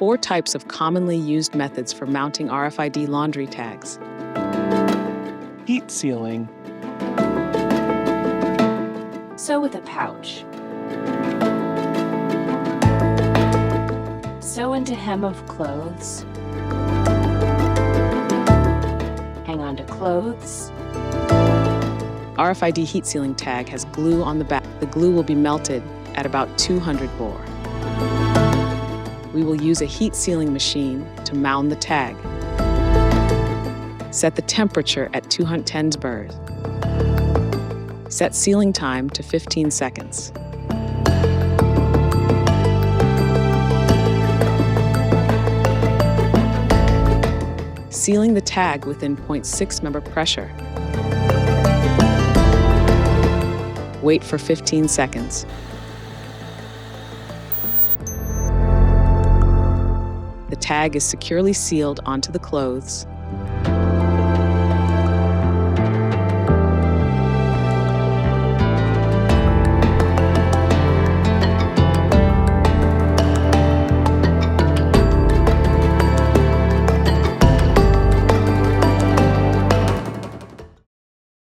4 types of commonly used methods for mounting RFID laundry tags. Heat sealing. Sew with a pouch. Sew into hem of clothes. Hang on to clothes. RFID heat sealing tag has glue on the back. The glue will be melted at about 200 bar. We will use a heat sealing machine to mount the tag. Set the temperature at 210 bars. Set sealing time to 15 seconds. Sealing the tag within 0.6 member pressure. Wait for 15 seconds. The tag is securely sealed onto the clothes.